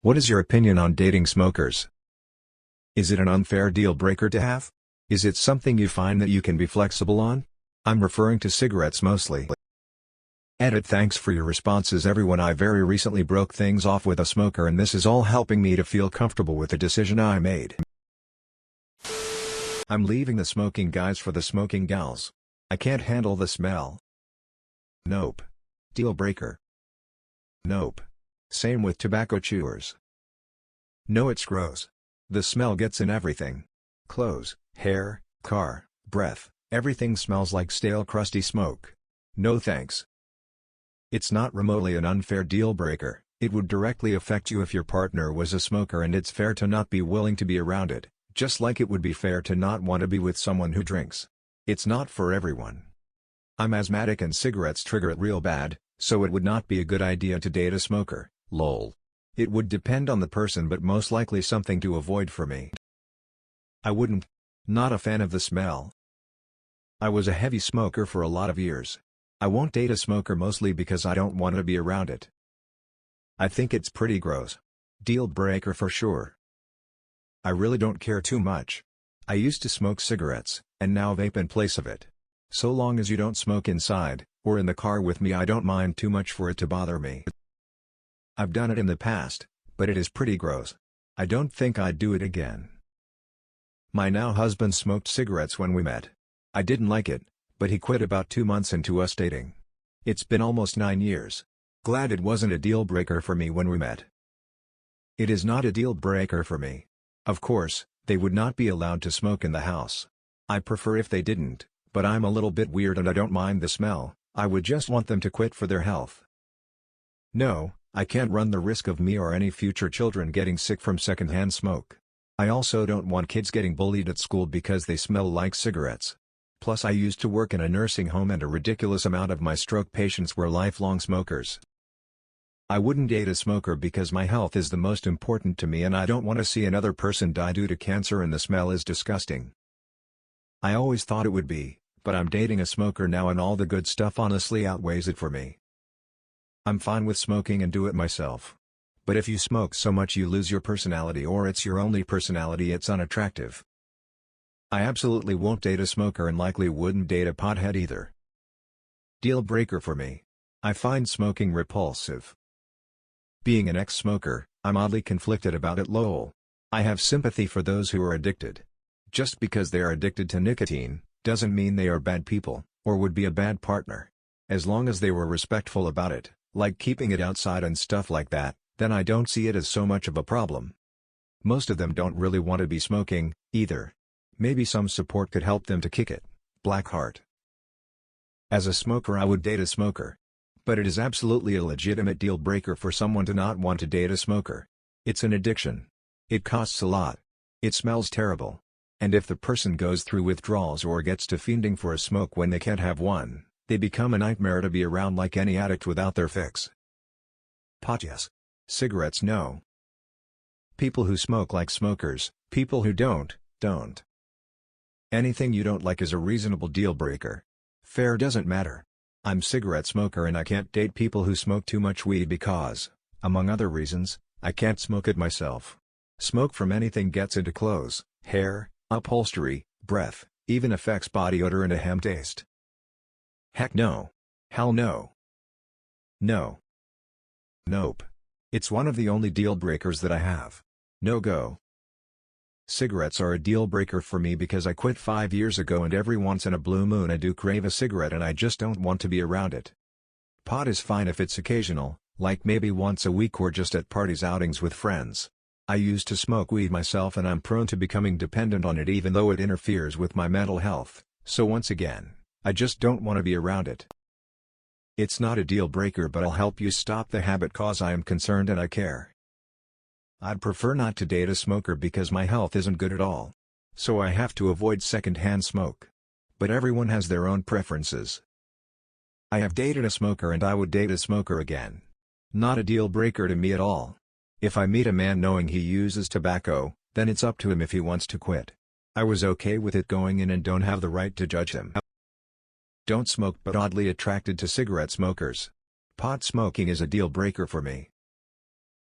What is your opinion on dating smokers? Is it an unfair deal breaker to have? Is it something you find that you can be flexible on? I'm referring to cigarettes mostly. Edit. Thanks for your responses everyone. I very recently broke things off with a smoker and this is all helping me to feel comfortable with the decision I made. I'm leaving the smoking guys for the smoking gals. I can't handle the smell. Nope. Deal breaker. Nope. Same with tobacco chewers. No, it's gross. The smell gets in everything. Clothes, hair, car, breath, everything smells like stale crusty smoke. No thanks. It's not remotely an unfair deal breaker. It would directly affect you if your partner was a smoker and it's fair to not be willing to be around it, just like it would be fair to not want to be with someone who drinks. It's not for everyone. I'm asthmatic and cigarettes trigger it real bad, so it would not be a good idea to date a smoker, lol. It would depend on the person but most likely something to avoid for me. I wouldn't. Not a fan of the smell. I was a heavy smoker for a lot of years. I won't date a smoker mostly because I don't want to be around it. I think it's pretty gross. Deal breaker for sure. I really don't care too much. I used to smoke cigarettes, and now vape in place of it. So long as you don't smoke inside, or in the car with me, I don't mind too much for it to bother me. I've done it in the past, but it is pretty gross. I don't think I'd do it again. My now husband smoked cigarettes when we met. I didn't like it, but he quit about 2 months into us dating. It's been almost 9 years. Glad it wasn't a deal breaker for me when we met. It is not a deal breaker for me. Of course, they would not be allowed to smoke in the house. I prefer if they didn't, but I'm a little bit weird and I don't mind the smell. I would just want them to quit for their health. No, I can't run the risk of me or any future children getting sick from secondhand smoke. I also don't want kids getting bullied at school because they smell like cigarettes. Plus I used to work in a nursing home and a ridiculous amount of my stroke patients were lifelong smokers. I wouldn't date a smoker because my health is the most important to me and I don't want to see another person die due to cancer and the smell is disgusting. I always thought it would be, but I'm dating a smoker now and all the good stuff honestly outweighs it for me. I'm fine with smoking and do it myself. But if you smoke so much you lose your personality or it's your only personality, it's unattractive. I absolutely won't date a smoker and likely wouldn't date a pothead either. Deal breaker for me. I find smoking repulsive. Being an ex-smoker, I'm oddly conflicted about it lol. I have sympathy for those who are addicted. Just because they are addicted to nicotine, doesn't mean they are bad people, or would be a bad partner. As long as they were respectful about it, like keeping it outside and stuff like that, then I don't see it as so much of a problem. Most of them don't really want to be smoking, either. Maybe some support could help them to kick it. Blackheart. As a smoker I would date a smoker. But it is absolutely a legitimate deal breaker for someone to not want to date a smoker. It's an addiction. It costs a lot. It smells terrible. And if the person goes through withdrawals or gets to fiending for a smoke when they can't have one, they become a nightmare to be around like any addict without their fix. Pot yes. Cigarettes no. People who smoke like smokers, people who don't. Anything you don't like is a reasonable deal breaker. Fair doesn't matter. I'm cigarette smoker and I can't date people who smoke too much weed because, among other reasons, I can't smoke it myself. Smoke from anything gets into clothes, hair, upholstery, breath, even affects body odor and a hem taste. Heck no. Hell no. No. Nope. It's one of the only deal breakers that I have. No go. Cigarettes are a deal breaker for me because I quit 5 years ago and every once in a blue moon I do crave a cigarette and I just don't want to be around it. Pot is fine if it's occasional, like maybe once a week or just at parties outings with friends. I used to smoke weed myself and I'm prone to becoming dependent on it even though it interferes with my mental health, so once again, I just don't want to be around it. It's not a deal breaker but I'll help you stop the habit cause I am concerned and I care. I'd prefer not to date a smoker because my health isn't good at all. So I have to avoid secondhand smoke. But everyone has their own preferences. I have dated a smoker and I would date a smoker again. Not a deal breaker to me at all. If I meet a man knowing he uses tobacco, then it's up to him if he wants to quit. I was okay with it going in and don't have the right to judge him. Don't smoke but oddly attracted to cigarette smokers. Pot smoking is a deal breaker for me.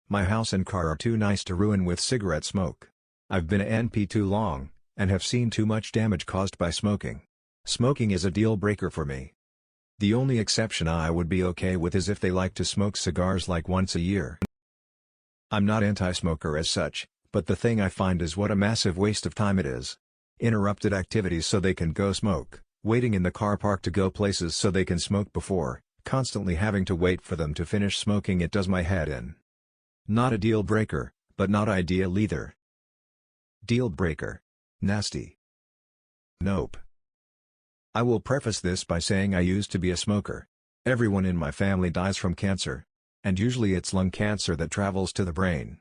My house and car are too nice to ruin with cigarette smoke. I've been a NP too long, and have seen too much damage caused by smoking. Smoking is a deal breaker for me. The only exception I would be okay with is if they like to smoke cigars like once a year. I'm not anti-smoker as such, but the thing I find is what a massive waste of time it is. Interrupted activities so they can go smoke, waiting in the car park to go places so they can smoke before, constantly having to wait for them to finish smoking. It does my head in. Not a deal breaker, but not ideal either. Deal breaker. Nasty. Nope. I will preface this by saying I used to be a smoker. Everyone in my family dies from cancer. And usually it's lung cancer that travels to the brain.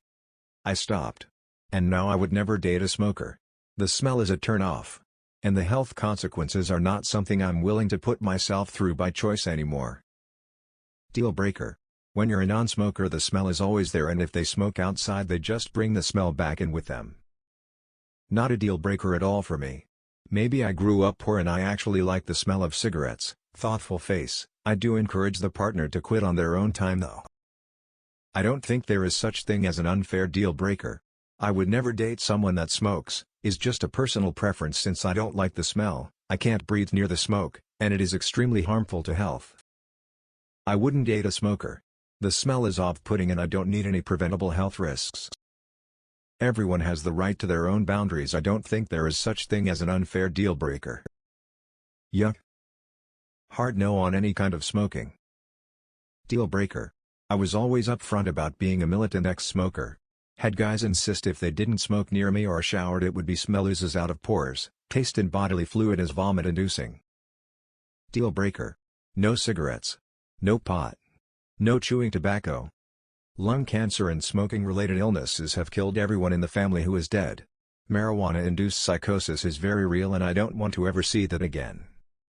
I stopped. And now I would never date a smoker. The smell is a turn-off. And the health consequences are not something I'm willing to put myself through by choice anymore. Deal breaker. When you're a non-smoker, the smell is always there, and if they smoke outside they just bring the smell back in with them. Not a deal breaker at all for me. Maybe I grew up poor and I actually like the smell of cigarettes. Thoughtful face. I do encourage the partner to quit on their own time though. I don't think there is such thing as an unfair deal breaker. I would never date someone that smokes. Is just a personal preference since I don't like the smell, I can't breathe near the smoke, and it is extremely harmful to health. I wouldn't date a smoker. The smell is off-putting and I don't need any preventable health risks. Everyone has the right to their own boundaries. I don't think there is such thing as an unfair deal breaker. Yuck. Hard no on any kind of smoking. Deal breaker. I was always upfront about being a militant ex-smoker. Had guys insist if they didn't smoke near me or showered it would be smell oozes out of pores, taste and bodily fluid is vomit-inducing. Deal breaker. No cigarettes. No pot. No chewing tobacco. Lung cancer and smoking-related illnesses have killed everyone in the family who is dead. Marijuana-induced psychosis is very real and I don't want to ever see that again.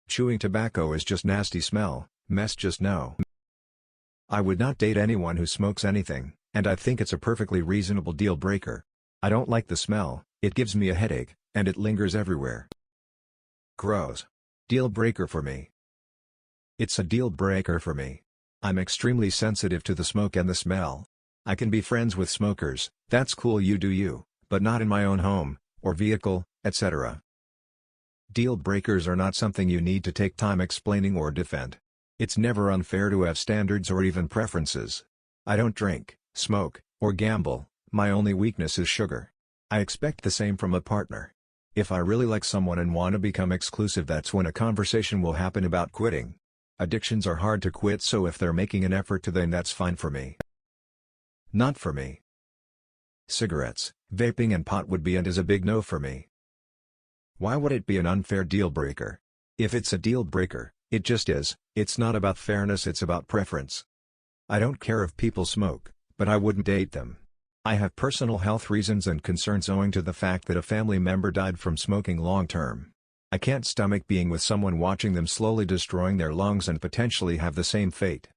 Chewing tobacco is just nasty smell, mess just no. I would not date anyone who smokes anything, and I think it's a perfectly reasonable deal breaker. I don't like the smell, it gives me a headache, and it lingers everywhere. Gross. Deal breaker for me. It's a deal breaker for me. I'm extremely sensitive to the smoke and the smell. I can be friends with smokers, that's cool, you do you, but not in my own home, or vehicle, etc. Deal breakers are not something you need to take time explaining or defend. It's never unfair to have standards or even preferences. I don't drink, smoke, or gamble, my only weakness is sugar. I expect the same from a partner. If I really like someone and want to become exclusive, that's when a conversation will happen about quitting. Addictions are hard to quit, so if they're making an effort to, then that's fine for me. Not for me. Cigarettes, vaping and pot would be and is a big no for me. Why would it be an unfair deal breaker? If it's a deal breaker, it just is. It's not about fairness, it's about preference. I don't care if people smoke, but I wouldn't date them. I have personal health reasons and concerns owing to the fact that a family member died from smoking long term. I can't stomach being with someone watching them slowly destroying their lungs and potentially have the same fate.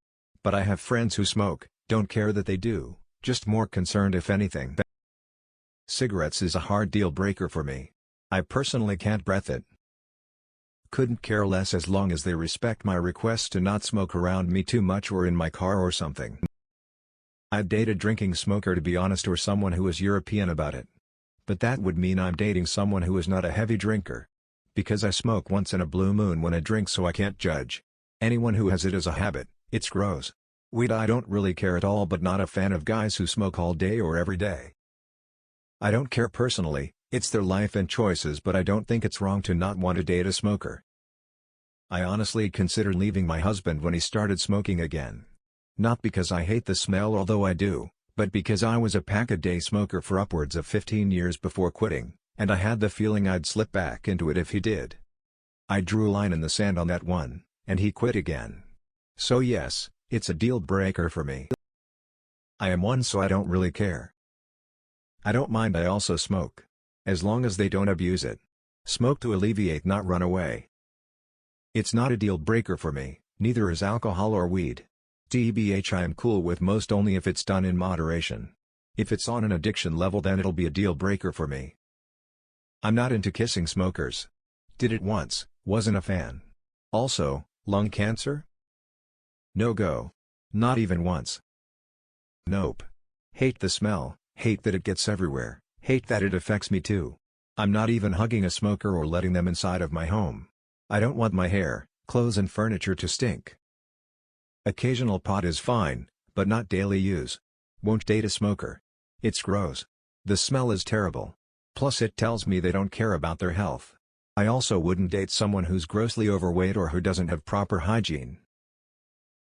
But I have friends who smoke, don't care that they do, just more concerned if anything. Cigarettes is a hard deal breaker for me. I personally can't breath it. Couldn't care less as long as they respect my request to not smoke around me too much or in my car or something. I'd date a drinking smoker to be honest, or someone who is European about it. But that would mean I'm dating someone who is not a heavy drinker. Because I smoke once in a blue moon when I drink, so I can't judge. Anyone who has it as a habit, it's gross. Weed I don't really care at all, but not a fan of guys who smoke all day or every day. I don't care personally, it's their life and choices, but I don't think it's wrong to not want to date a smoker. I honestly considered leaving my husband when he started smoking again. Not because I hate the smell, although I do, but because I was a pack-a-day smoker for upwards of 15 years before quitting, and I had the feeling I'd slip back into it if he did. I drew a line in the sand on that one, and he quit again. So yes, it's a deal breaker for me. I am one, so I don't really care. I don't mind, I also smoke. As long as they don't abuse it. Smoke to alleviate, not run away. It's not a deal breaker for me, neither is alcohol or weed. TBH, I am cool with most only if it's done in moderation. If it's on an addiction level, then it'll be a deal breaker for me. I'm not into kissing smokers. Did it once, wasn't a fan. Also, lung cancer? No go. Not even once. Nope. Hate the smell, hate that it gets everywhere, hate that it affects me too. I'm not even hugging a smoker or letting them inside of my home. I don't want my hair, clothes and furniture to stink. Occasional pot is fine, but not daily use. Won't date a smoker. It's gross. The smell is terrible. Plus it tells me they don't care about their health. I also wouldn't date someone who's grossly overweight or who doesn't have proper hygiene.